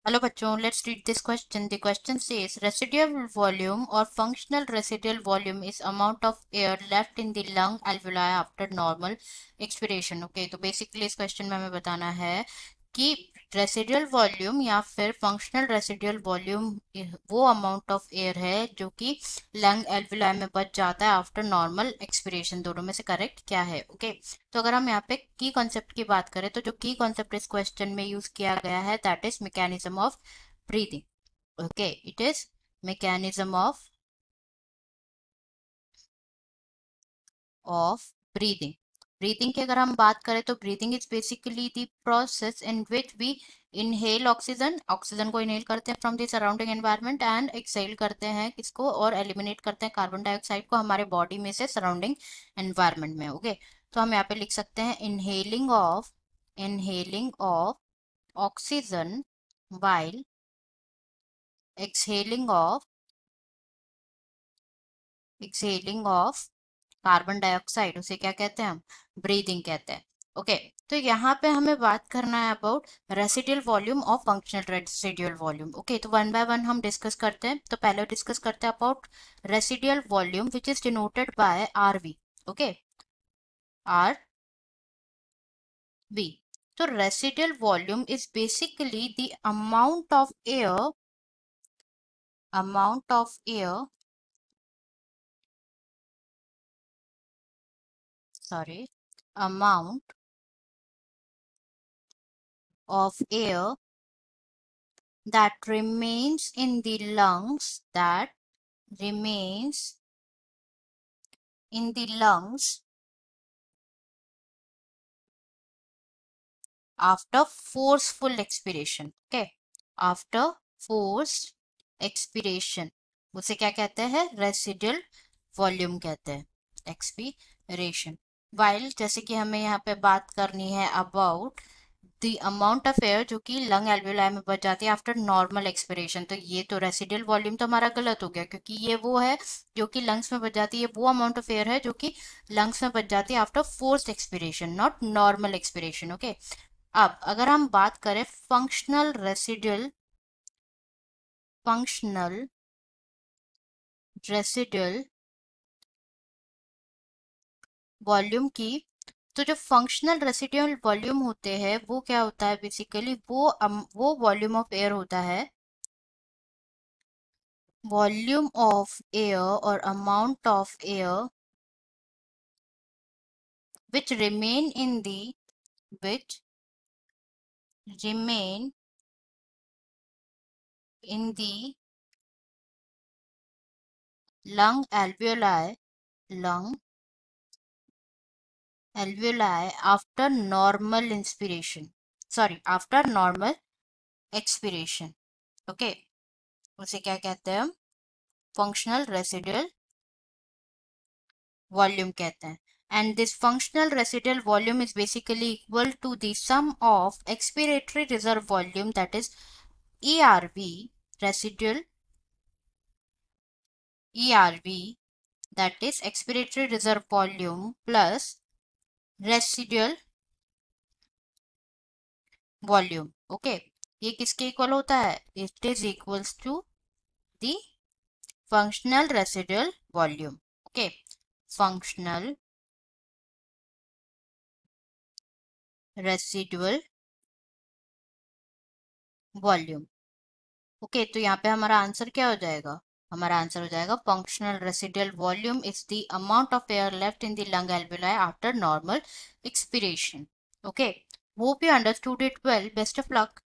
Hello बच्चों, let's read this question. The question says residual volume or functional residual volume is amount of air left in the lung alveoli after normal expiration. Okay, तो basically इस question में हमें बताना है कि residual volume या फिर फंक्शनल रेसिडुअल वॉल्यूम वो अमाउंट ऑफ एयर है जो कि लंग एल्वुलाई में बच जाता है आफ्टर नॉर्मल एक्सपिरेशन। दोनों में से करेक्ट क्या है? ओके, तो अगर हम यहाँ पे की कॉन्सेप्ट की बात करें तो जो की कॉन्सेप्ट इस क्वेश्चन में यूज किया गया है that is mechanism of breathing. Okay, it is mechanism of breathing. Breathing की अगर हम बात करें तो breathing is basically the process in which we inhale oxygen, oxygen को इनहेल करते हैं from the surrounding environment and exhale करते हैं किसको, और एलिमिनेट करते हैं कार्बन डाइऑक्साइड को हमारे बॉडी में से सराउंडिंग एनवायरनमेंट में। ओके, तो हम यहाँ पे लिख सकते हैं inhaling of oxygen while exhaling of carbon dioxide, उसे क्या कहते हैं हम? ब्रीदिंग कहते हैं। ओके, तो यहाँ पे हमें बात करना है अबाउट रेसिडुअल वॉल्यूम और फंक्शनल रेसिडुअल वॉल्यूम। ओके, तो वन बाय वन हम डिस्कस करते हैं। तो पहले डिस्कस करते हैं about residual volume which is denoted by RV. Okay, RV. तो residual volume is basically the amount of air sorry amount of air that remains in the lungs after forceful expiration। okay, after forced expiration उसे क्या कहते हैं? Residual volume कहते हैं, expiration. While जैसे कि हमें यहाँ पे बात करनी है about the amount of air जो कि लंग एल्वेलाई में बच जाती है आफ्टर नॉर्मल एक्सपिरेशन। तो ये तो रेसिडुअल वॉल्यूम तो हमारा गलत हो गया, क्योंकि ये वो है जो कि लंग्स में बच जाती है, वो अमाउंट ऑफ एयर है जो कि लंग्स में बच जाती है after forced expiration, not normal expiration. Okay, अब अगर हम बात करें फंक्शनल रेसिडुअल वॉल्यूम की, तो जो फंक्शनल रेसिडुअल वॉल्यूम होते हैं वो क्या होता है? बेसिकली वो वॉल्यूम ऑफ एयर होता है, वॉल्यूम ऑफ एयर और amount of air which remain in the which remain in the lung alveoli after normal inspiration, sorry, after normal expiration। Okay, उसे क्या कहते हैं हम? फंक्शनल रेसिडुअल वॉल्यूम कहते हैं। And this functional residual volume is basically equal to the sum of expiratory reserve volume, that is ERV, residual ERV, that is expiratory reserve volume plus residual volume। Okay, ये किसके equal होता है? It is equals to the functional residual volume. Okay, functional residual volume. Okay, तो यहाँ पे हमारा answer क्या हो जाएगा? हमारा आंसर हो जाएगा functional residual volume is the amount of air left in the lung alveoli after normal expiration. Okay, hope you understood it well. Best of luck.